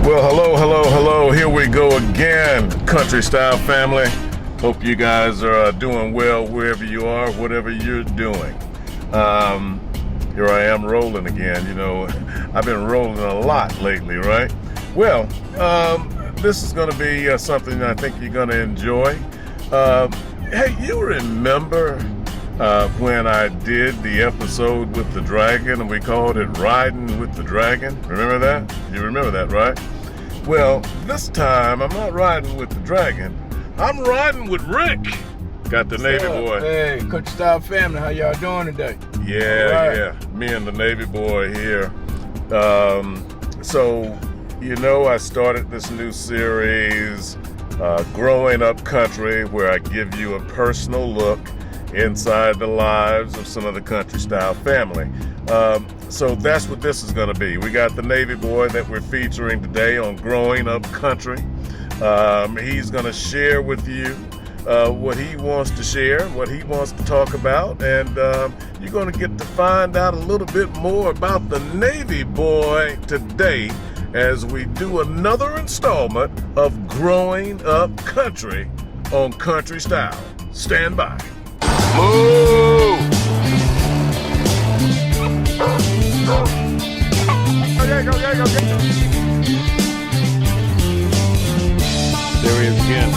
Well, hello. Here we go again, country style family. Hope you guys are doing well wherever you are, whatever you're doing. Here I am rolling again. You know, I've been rolling a lot lately, right? Well, this is going to be something I think you're going to enjoy. Hey, you remember when I did the episode with the dragon and we called it Riding with the Dragon? Remember that? You remember that, right? Well, this time I'm not riding with the dragon. I'm riding with Rick. Got the Navy boy. Hey, country style family, how y'all doing today? Yeah. Me and the Navy boy here. So, you know, I started this new series, Growing Up Country, where I give you a personal look inside the lives of some of the country style family. So that's what this is going to be. We got the Navy boy that we're featuring today on Growing Up Country. He's going to share with you what he wants to share, what he wants to talk about, and you're going to get to find out a little bit more about the Navy boy today as we do another installment of Growing Up Country on Country Style. Stand by. Move! Go. There he is again.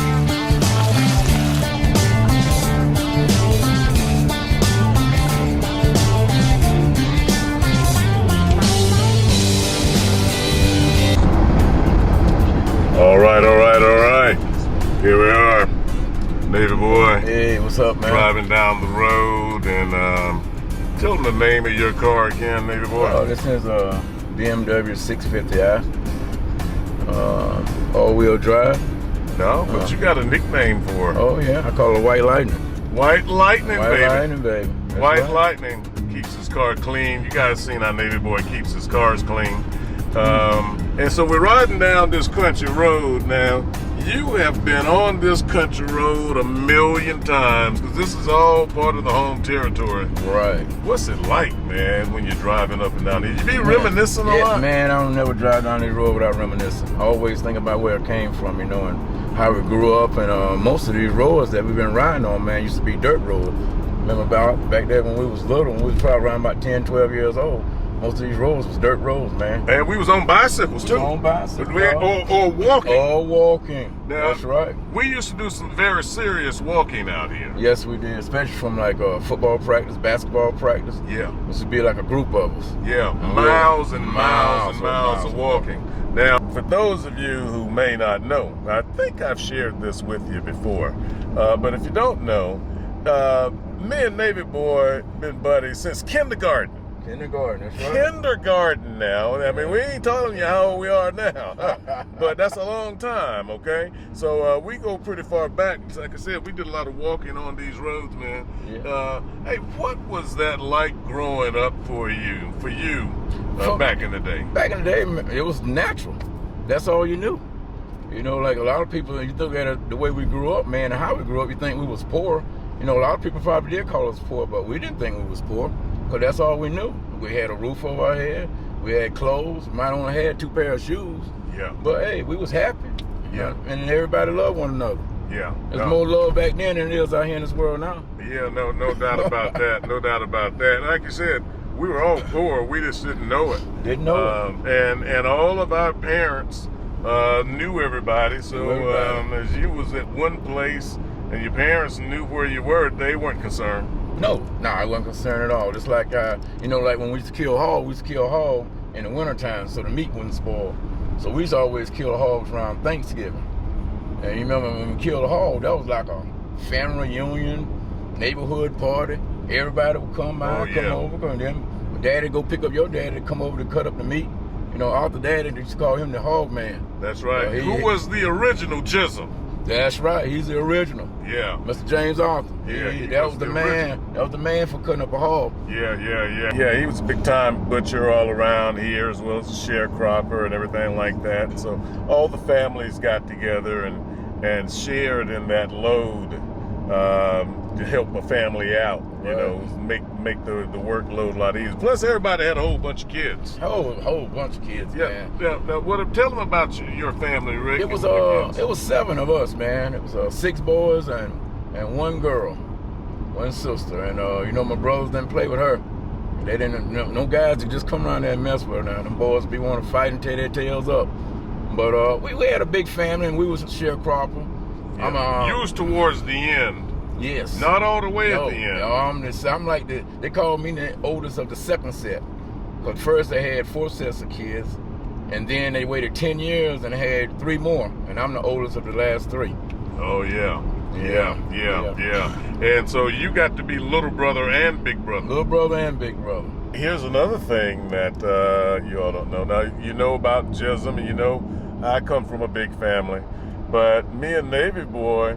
All right. Here we are. Navy boy. Hey, what's up, man? Driving down the road and tell them the name of your car again, Navy boy. Oh, this is a BMW 650i. All-wheel drive. No, but you got a nickname for it. Oh, yeah. I call it White Lightning. White Lightning, White baby. Lightning, baby. That's White right. Lightning keeps his car clean. You guys seen how Navy boy keeps his cars clean. And so we're riding down this country road now. You have been on this country road a million times because this is all part of the home territory. Right. What's it like, man, when you're driving up and down here? You be reminiscing a lot? Man, I don't never drive down this road without reminiscing. I always think about where I came from, you know, and how we grew up. And most of these roads that we've been riding on, man, used to be dirt roads. Remember about back there when we was little, when we was probably around about 10, 12 years old. Most of these roads was dirt roads, man. And we was on bicycles too. On bicycles. Or walking. All walking. Now, that's right. We used to do some very serious walking out here. Yes, we did, especially from like football practice, basketball practice. Yeah. This would be like a group of us. Yeah, miles and miles of walking. Now, for those of you who may not know, I think I've shared this with you before, but if you don't know, me and Navy boy been buddies since kindergarten. Kindergarten, that's right. Kindergarten now. I mean, we ain't telling you how old we are now, but that's a long time, okay? So we go pretty far back. Like I said, we did a lot of walking on these roads, man. Yeah. Hey, what was that like growing up for you back in the day? Back in the day, it was natural. That's all you knew. You know, like a lot of people, you look at it, the way we grew up, man, and how we grew up, you think we was poor. You know, a lot of people probably did call us poor, but we didn't think we was poor. Because that's all we knew. We had a roof over our head. We had clothes. Might only had 2 pairs of shoes. Yeah. But hey, we was happy. Yeah. And everybody loved one another. Yeah. There's more love back then than there is out here in this world now. Yeah, no doubt about that. No doubt about that. Like you said, we were all poor. We just didn't know it. Didn't know it. And all of our parents knew everybody. So as you was at one place and your parents knew where you were, they weren't concerned. No, I wasn't concerned at all. Just like, you know, like when we used to kill hog in the wintertime so the meat wouldn't spoil. So we used to always kill hogs around Thanksgiving. And you remember when we killed a hog, that was like a family reunion, neighborhood party. Everybody would come by, come over, and then my daddy go pick up your daddy, come over to cut up the meat. You know, Arthur daddy, they used to call him the hog man. That's right. Who was the original Jizzle? That's right. He's the original. Yeah. Mr. James Arthur. Yeah, that was the man. Original. That was the man for cutting up a hog. Yeah. Yeah, he was a big time butcher all around here, as well as a sharecropper and everything like that. So all the families got together and shared in that load to help my family out. You Right. know, make the workload a lot easier. Plus, everybody had a whole bunch of kids. Whole bunch of kids, man. Yeah. Now, tell them about your family, Rick. It was and it was 7 of us, man. It was 6 boys and 1 girl, 1 sister, and you know, my brothers didn't play with her. They didn't. No guys that just come around there and mess with her. Now them boys be want to fight and tear their tails up. But we had a big family and we was a sharecropper. Yeah. You was towards the end. Yes. Not all the way No, at the end. no, I'm like they call me the oldest of the 2nd set. But first they had 4 sets of kids, and then they waited 10 years and had 3 more, and I'm the oldest of the last 3. Oh yeah. And so you got to be little brother and big brother. Little brother and big brother. Here's another thing that you all don't know. Now, you know about Jism, and you know I come from a big family. But me and Navy Boy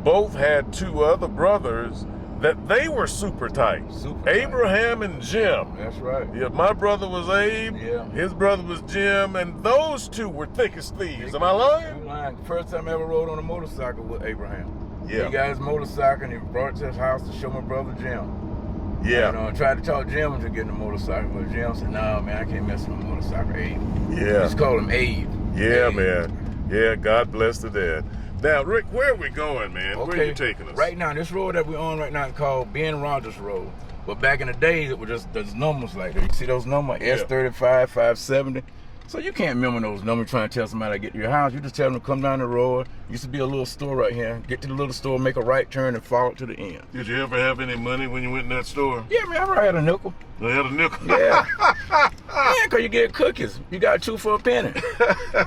both had 2 other brothers that they were super tight. Abraham and Jim. That's right. Yeah, my brother was Abe. Yeah. His brother was Jim, and those 2 were thick as thieves. Am I lying? You're lying. First time I ever rode on a motorcycle with Abraham. Yeah. He got his motorcycle and he brought it to his house to show my brother Jim. Yeah. And I tried to talk Jim into getting a motorcycle, but Jim said, "No, man, I can't mess with a motorcycle, Abe." Yeah. Just call him Abe. Yeah, Abe. man. Yeah, God bless the dead. Now, Rick, where are we going, man? Okay. Where are you taking us? Right now, this road that we're on right now is called Ben Rogers Road. But back in the days, it was just those numbers like that. You see those numbers, S35, 570. So you can't remember those numbers trying to tell somebody to get to your house. You just tell them to come down the road. Used to be a little store right here. Get to the little store, make a right turn, and follow it to the end. Did you ever have any money when you went in that store? Yeah, man, I had a nickel. You had a nickel? Yeah. Yeah, because you get cookies. You got 2 for a penny.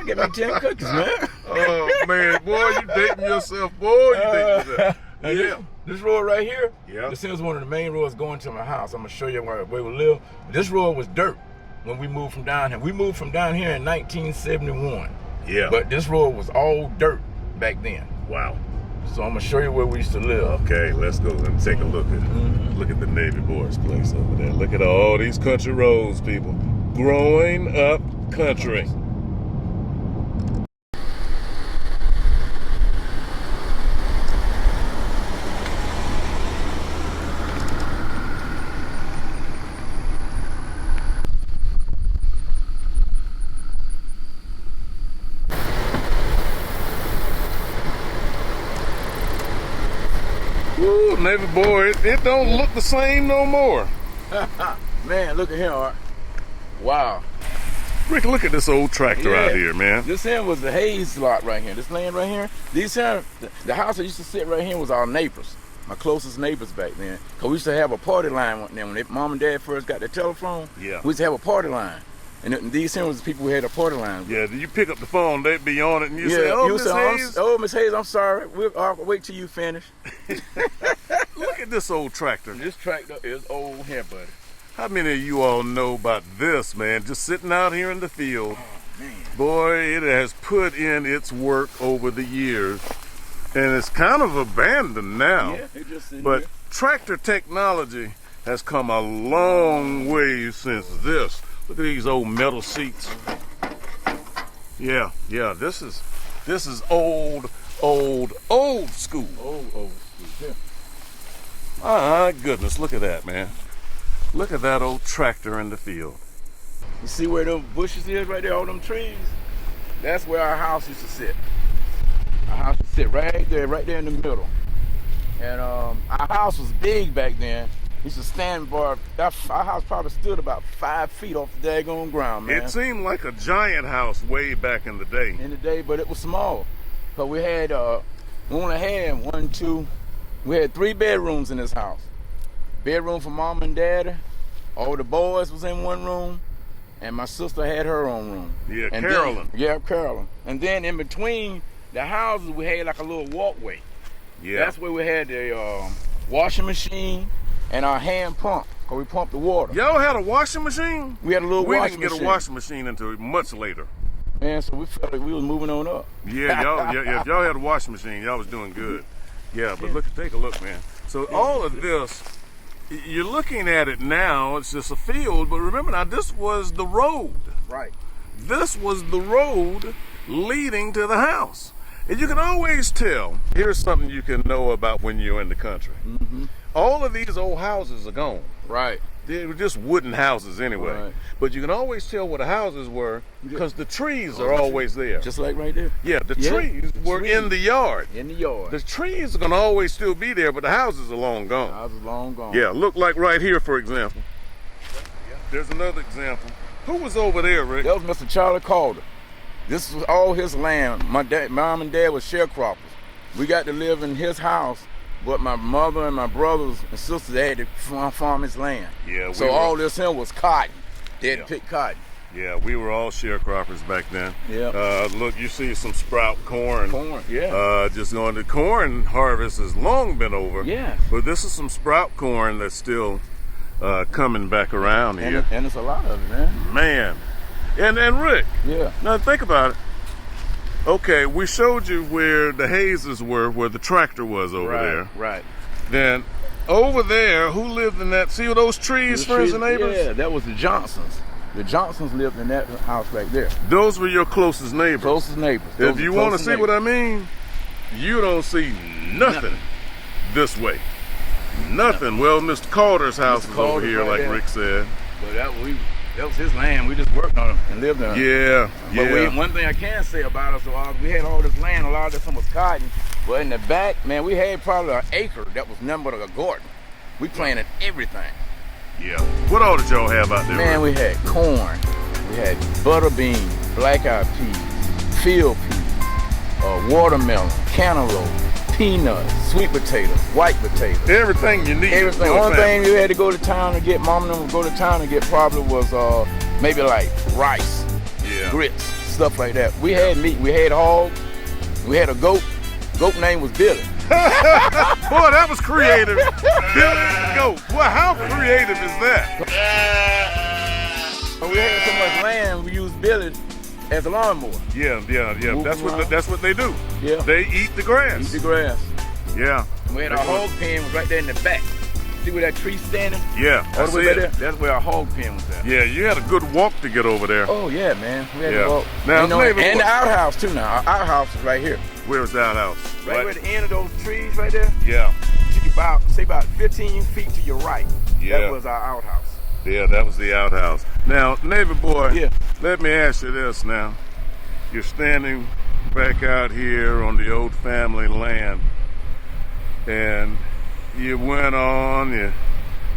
Get me 10 cookies, man. Oh, man, boy, you dating yourself. Boy, you dating yourself. Yeah. This road right here, Yeah. this is one of the main roads going to my house. I'm going to show you where we live. This road was dirt when we moved from down here. We moved from down here in 1971. Yeah. But this road was all dirt back then. Wow. So I'm going to show you where we used to live. Okay, let's go and take a look at the Navy Boys place over there. Look at all these country roads, people. Growing up country. Ooh, Navy Boy, it don't look the same no more. Man, look at here, Art. Wow. Rick, look at this old tractor out here, man. This here was the Hayes lot right here. This land right here. These here, the house that used to sit right here was our neighbors, my closest neighbors back then. Cause we used to have a party line when mom and dad first got the telephone. Yeah. We used to have a party line, and these here was the people who had a party line with. Yeah, you pick up the phone, they'd be on it, and you say, "Oh, Miss Hayes." Oh, Miss Hayes, I'm sorry. I'll wait till you finish. Look at this old tractor. This tractor is old here, buddy. How many of you all know about this, man? Just sitting out here in the field. Oh, man. Boy, it has put in its work over the years, and it's kind of abandoned now. Yeah, it just sitting But here. tractor technology has come a long way since this. Look at these old metal seats. Yeah, this is old school. Old school. Yeah. My goodness, look at that, man. Look at that old tractor in the field. You see where those bushes is right there, all them trees? That's where our house used to sit. Our house used to sit right there in the middle. And our house was big back then. We used to stand bar. Our house probably stood about 5 feet off the daggone ground, man. It seemed like a giant house way back in the day. In the day, but it was small. But we had, we only had we had 3 bedrooms in this house. Bedroom for mom and dad. All the boys was in one room, and my sister had her own room. Yeah, and Carolyn. Carolyn. And then in between the houses, we had like a little walkway. Yeah. That's where we had the washing machine and our hand pump, because we pumped the water. Y'all had a washing machine? We had a little we washing didn't get machine. a washing machine until much later. Man, so we felt like we was moving on up. Yeah, if y'all had a washing machine, y'all was doing good. Yeah, but take a look, man. So all of this, you're looking at it now, it's just a field, but remember now, this was the road. Right. This was the road leading to the house. And you can always tell. Here's something you can know about when you're in the country. All of these old houses are gone. Right. They were just wooden houses anyway. Right. But you can always tell where the houses were because the trees are always there. Just like right there. Yeah, the trees were in the yard. In the yard. The trees are going to always still be there, but the houses are long gone. Houses long gone. Yeah, look like right here, for example. There's another example. Who was over there, Rick? That was Mr. Charlie Calder. This was all his land. My mom and dad were sharecroppers. We got to live in his house, but my mother and my brothers and sisters, they had to farm his land. Yeah. So all this here was cotton. They had to pick cotton. Yeah, we were all sharecroppers back then. Yeah. Look, you see some sprout corn. Corn, yeah. Just going, the corn harvest has long been over. Yeah. But this is some sprout corn that's still coming back around here. And it's a lot of it, man. Man. And Rick. Yeah. Now think about it. Okay, we showed you where the hazes were, where the tractor was over there. Right. Then over there, who lived in that? See those trees, friends and neighbors? Yeah, that was the Johnsons. The Johnsons lived in that house right there. Those were your closest neighbors. Closest neighbors. If you want to see what I mean, you don't see nothing this way. Nothing. Well, Mr. Calder's house is over here, like Rick said. But that was his land. We just worked on it and lived on it. Yeah, But one thing I can say about us, we had all this land, a lot of this was cotton. But in the back, man, we had probably an acre that was nothing but a garden. We planted everything. Yeah. What all did y'all have out there? Man, we had corn, we had butter beans, black-eyed peas, field peas, watermelon, cantaloupe, peanuts, sweet potatoes, white potatoes. Everything you need. Everything. The only thing you had to go to town to get, mom and them would go to town to get probably was maybe like rice, grits, stuff like that. We had meat, we had hog, we had a goat. Goat name was Billy. Boy, that was creative. Billy the goat. Well, how creative is that? We had so much land, we used Billy as a lawnmower. Yeah. That's what they do. Yeah. They eat the grass. Eat the grass. Yeah. We had our hog pen was right there in the back. See where that tree standing? Yeah, all the way right there? That's where our hog pen was at. Yeah, you had a good walk to get over there. Oh yeah, man. We had to walk. Now, and the outhouse too now. Our outhouse is right here. Where's the outhouse? Right where the end of those trees right there. Yeah. You can say about 15 feet to your right. Yeah. That was our outhouse. Yeah, that was the outhouse. Now, Navy boy, yeah. Let me ask you this now. You're standing back out here on the old family land, and you went on,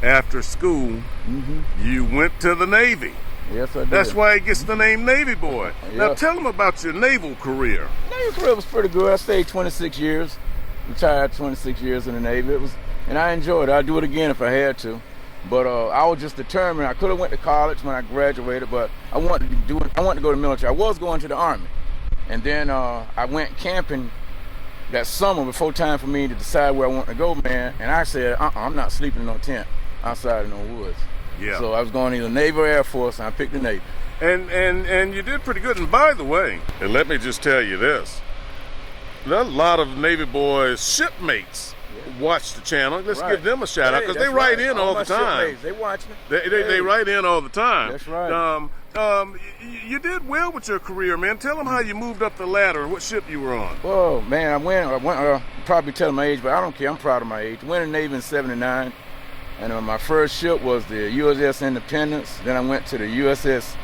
after school, you went to the Navy. Yes, I did. That's why it gets the name Navy Boy. Yeah. Now tell them about your naval career. Naval career was pretty good. I stayed 26 years, retired 26 years in the Navy. And I enjoyed it. I'd do it again if I had to. But I was just determined. I could have went to college when I graduated, but I wanted to go to the military. I was going to the Army. And then I went camping that summer before time for me to decide where I wanted to go, man. And I said, I'm not sleeping in no tent outside in no woods. Yeah. So I was going either Navy or Air Force, and I picked the Navy. And you did pretty good. And by the way, and let me just tell you this, a lot of Navy boys' shipmates watch the channel. Let's give them a shout out, because they write in all the time. Shipmates, they watching it. They write in all the time. That's right. You did well with your career, man. Tell them how you moved up the ladder and what ship you were on. Well, man, I went probably tell my age, but I don't care. I'm proud of my age. Went in the Navy in '79. And my first ship was the USS Independence. Then I went to the USS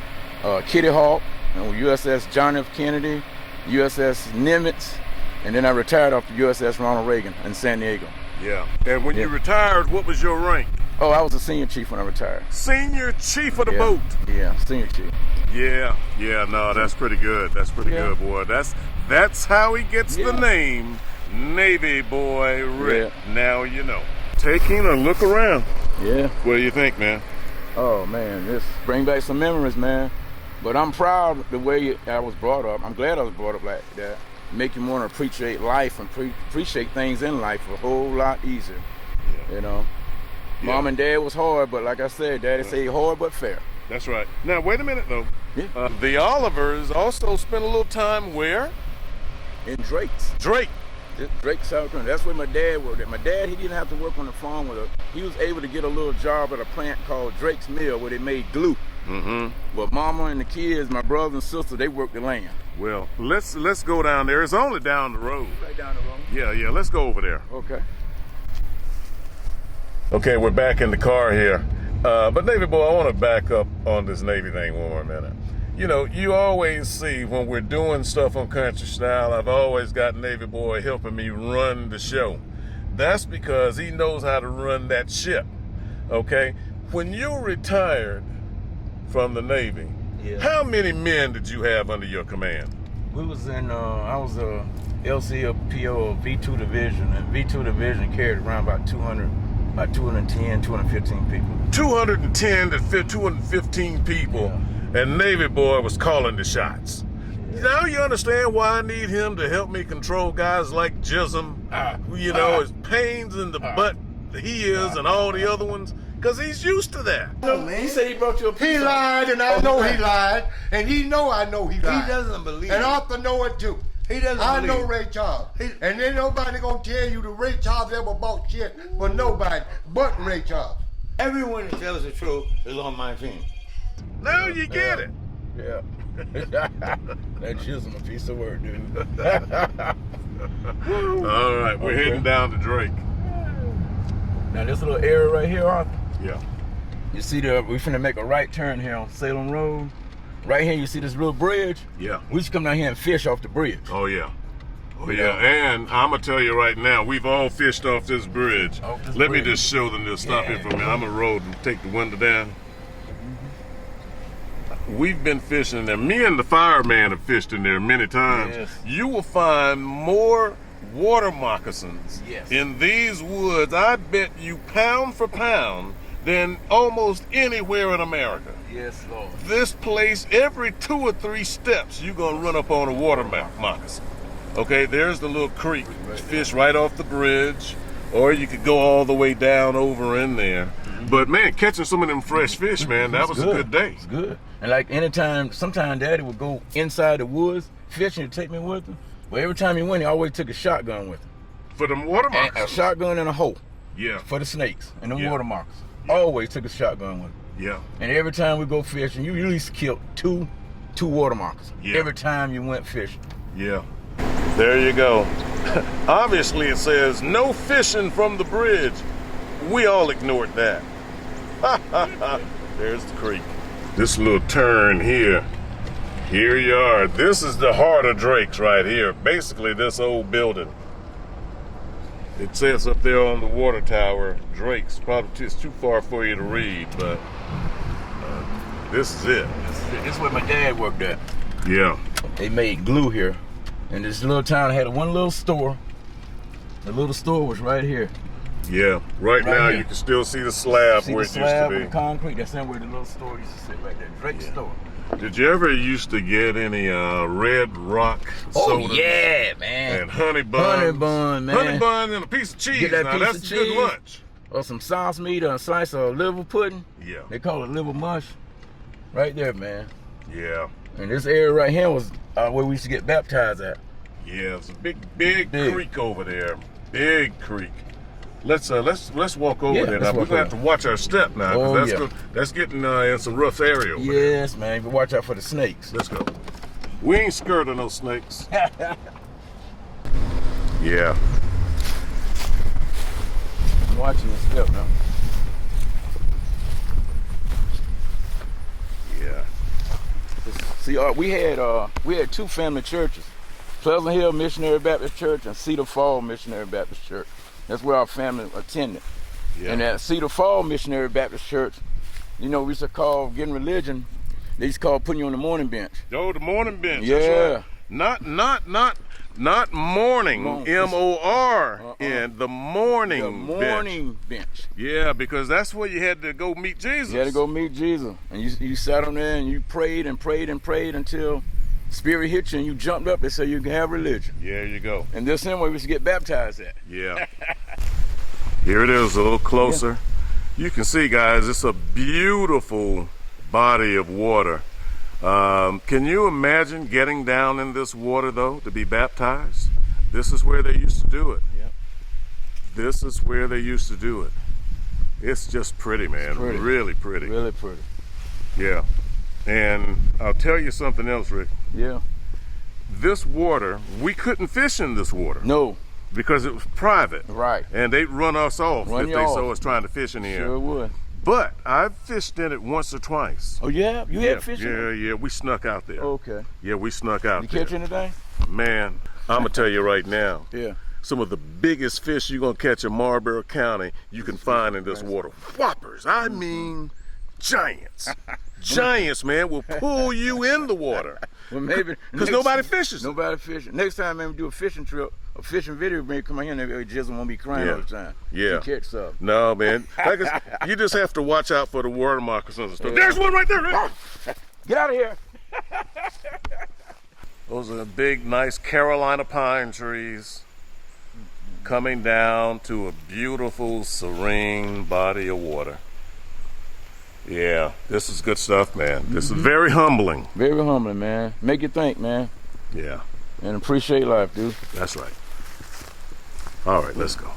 Kitty Hawk, USS John F. Kennedy, USS Nimitz, and then I retired off the USS Ronald Reagan in San Diego. Yeah. And when you retired, what was your rank? Oh, I was a senior chief when I retired. Senior chief of the boat. Yeah, senior chief. Yeah. No, that's pretty good. That's pretty good, boy. That's how he gets the name Navy Boy Rick. Yeah. Now you know. Taking a look around. Yeah. What do you think, man? Oh man, this bring back some memories, man. But I'm proud of the way I was brought up. I'm glad I was brought up like that. Make you want to appreciate life and appreciate things in life a whole lot easier. Yeah. You know. Yeah. Mom and Dad was hard, but like I said, Daddy said hard but fair. That's right. Now wait a minute though. Yeah. The Olivers also spent a little time where? In Drake's. Drake, South Carolina. That's where my dad worked at. My dad, he didn't have to work on the farm with us. He was able to get a little job at a plant called Drake's Mill, where they made glue. But mama and the kids, my brother and sister, they work the land. Well, let's go down there. It's only down the road. Right down the road. Yeah, let's go over there. Okay. Okay, we're back in the car here. But Navy boy, I want to back up on this Navy thing one more minute. You know, you always see when we're doing stuff on Country Style, I've always got Navy boy helping me run the show. That's because he knows how to run that ship, okay? When you retired from the Navy, how many men did you have under your command? We was in, I was a LCPO of V2 Division, and V2 Division carried around about 210, 215 people. 210 to 215 people, and Navy boy was calling the shots. Now you understand why I need him to help me control guys like Jism, you know, his pains in the butt he is, and all the other ones, because he's used to that. He said he brought you a pizza. He lied, and I know he lied, and he know I know he lied. He doesn't believe and it. Arthur know it too. He doesn't I believe know it. Ray Charles. And ain't nobody gonna tell you that Ray Charles ever bought shit for nobody but Ray Charles. Everyone that tells the truth is on my team. Now you get it. Yeah. That Jism a piece of work, dude. All right, we're heading down to Drake. Now this little area right here, Arthur. Yeah. You see we finna make a right turn here on Salem Road. Right here, you see this little bridge? Yeah. We should come down here and fish off the bridge. Oh, yeah. Oh, yeah. And I'm going to tell you right now, we've all fished off this bridge. Let me just show them this. Stop here for a minute. I'm going to roll and take the window down. We've been fishing there. Me and the fireman have fished in there many times. Yes. You will find more water moccasins in these woods, I bet you pound for pound, than almost anywhere in America. Yes, Lord. This place, every 2 or 3 steps, you're going to run up on a water moccasin. Okay, there's the little creek. Fish right off the bridge, or you could go all the way down over in there. But man, catching some of them fresh fish, man, that was a good day. It's good. And like anytime, sometimes Daddy would go inside the woods fishing to take me with him. But every time he went, he always took a shotgun with him. For them water moccasins? A shotgun and a hoe. Yeah. For the snakes and the water moccasins. Always took a shotgun with him. Yeah. And every time we go fishing, you at least killed two water moccasins. Yeah. Every time you went fishing. Yeah. There you go. Obviously it says no fishing from the bridge. We all ignored that. There's the creek. This little turn here. Here you are. This is the heart of Drake's right here. Basically this old building. It says up there on the water tower, Drake's. Probably it's too far for you to read, but this is it. This is where my dad worked at. Yeah. They made glue here. And this little town had one little store. The little store was right here. Yeah. Right now here. you can still see the slab See where the it slab used to with be. the concrete? That's where the little store used to sit right there. Drake's store. Did you ever used to get any Red Rock soda? Oh yeah, man. And honey buns. Honey bun, man. Honey bun and a piece of cheese. Get that Now piece that's of a good cheese. lunch. Or some sauce meat or a slice of liver pudding. Yeah. They call it liver mush. Right there, man. Yeah. And this area right here was where we used to get baptized at. Yeah, it's a big creek over there. Big creek. Let's walk over there now. We're gonna have to watch our step now, because that's getting in some rough area over there. Yes, man. But watch out for the snakes. Let's go. We ain't scared of no snakes. Yeah. I'm watching the step now. Yeah. See, we had 2 family churches. Pleasant Hill Missionary Baptist Church and Cedar Fall Missionary Baptist Church. That's where our family attended. Yeah. And at Cedar Fall Missionary Baptist Church, you know, we used to call getting religion, they used to call putting you on the morning bench. Oh, the morning bench. Yeah. That's right. Not morning, M-O-R-N, the morning The morning bench. Yeah, because that's where you had to go meet Jesus. You had to go meet Jesus. And you sat on there and you prayed and prayed and prayed until Spirit hit you and you jumped up and said you can have religion. Yeah, there you go. And this is where we used to get baptized at. Yeah. Here it is, a little closer. Yeah. You can see, guys, it's a beautiful body of water. Can you imagine getting down in this water, though, to be baptized? This is where they used to do it. Yep. This is where they used to do it. It's just pretty, man. It's pretty. Really pretty. Really pretty. Yeah. And I'll tell you something else, Rick. Yeah. This water, we couldn't fish in this water. No. Because it was private. Right. And they'd run us off Run if you they off. saw us trying to fish in here. Sure would. But I've fished in it once or twice. Oh yeah? You had fish in it? Yeah, we snuck out there. Okay. Yeah, we snuck out You there. catch anything? Man, I'm gonna tell you right now. Yeah. Some of the biggest fish you're gonna catch in Marlboro County you can find in this water. Whoppers, I mean giants. Giants, man, will pull you in the water. Well, maybe Because nobody fishes. Nobody fishing. Next time, man, we do a fishing trip, a fishing video, maybe come out here and just won't be crying all the time. Yeah. You catch something. No, man. You just have to watch out for the water moccasins and stuff. There's one right there. Get out of here. Those are big, nice Carolina pine trees coming down to a beautiful, serene body of water. Yeah, this is good stuff, man. This is very humbling. Very humbling, man. Make you think, man. Yeah, And appreciate life, dude. that's right. All right, let's go.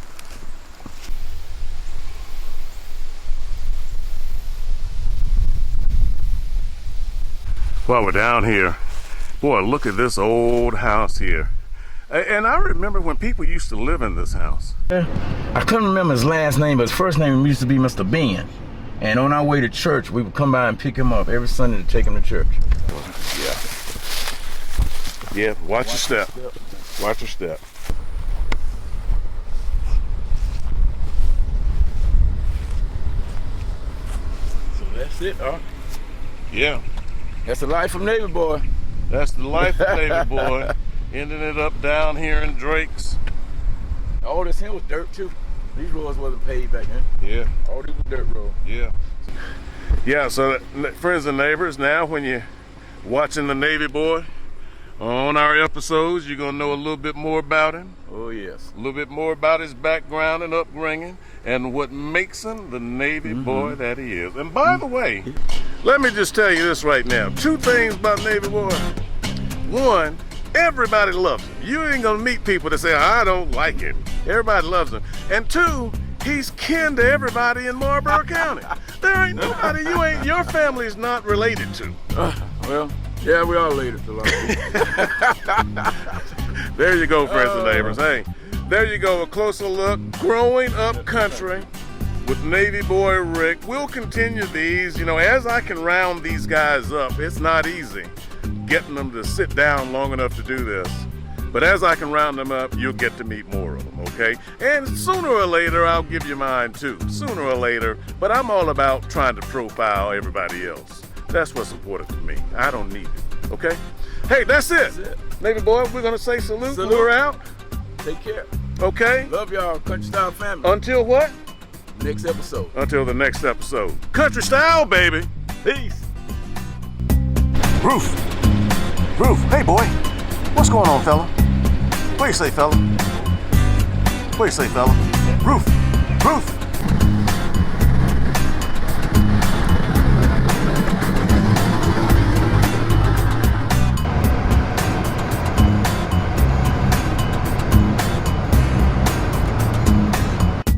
Well, we're down here. Boy, look at this old house here. And I remember when people used to live in this house. I couldn't remember his last name, but his first name used to be Mr.Beast. And on our way to church, we would come by and pick him up every Sunday to take him to church. Yeah, watch your step. Watch your step. So that's it, huh? Yeah, That's the life of Navy boy. that's the life of Navy boy. Ending it up down here in Drake's. All this here was dirt too. These roads wasn't paved back then. Yeah. All these were dirt roads. Yeah. Yeah, so friends and neighbors, now when you're watching the Navy boy on our episodes, you're going to know a little bit more about him, Oh yes. a little bit more about his background and upbringing, and what makes him the Navy boy that he is. And by the way, let me just tell you this right now. 2 things about Navy boy. 1, everybody loves him. You ain't going to meet people that say, I don't like it. Everybody loves him. And 2, he's kin to everybody in Marlboro County. There ain't nobody your family's not related to. Well, yeah, we all related to a lot of people. There you go, friends and neighbors. Hey, there you go, a closer look. Growing up country with Navy boy Rick. We'll continue these. You know, as I can round these guys up, it's not easy getting them to sit down long enough to do this. But as I can round them up, you'll get to meet more of them, okay? And sooner or later, I'll give you mine too. Sooner or later. But I'm all about trying to profile everybody else. That's what's important to me. I don't need it, okay? Hey, that's it. That's it. Navy boy, we're gonna say salute. Salute. We're out, Take care. okay? Love y'all, Country Style family. Until what? Next episode. Until the next episode. Country style, baby. Peace. Roof. Roof. Hey, boy. What's going on, fella? What do you say, fella? What do you say, fella? Roof. Roof.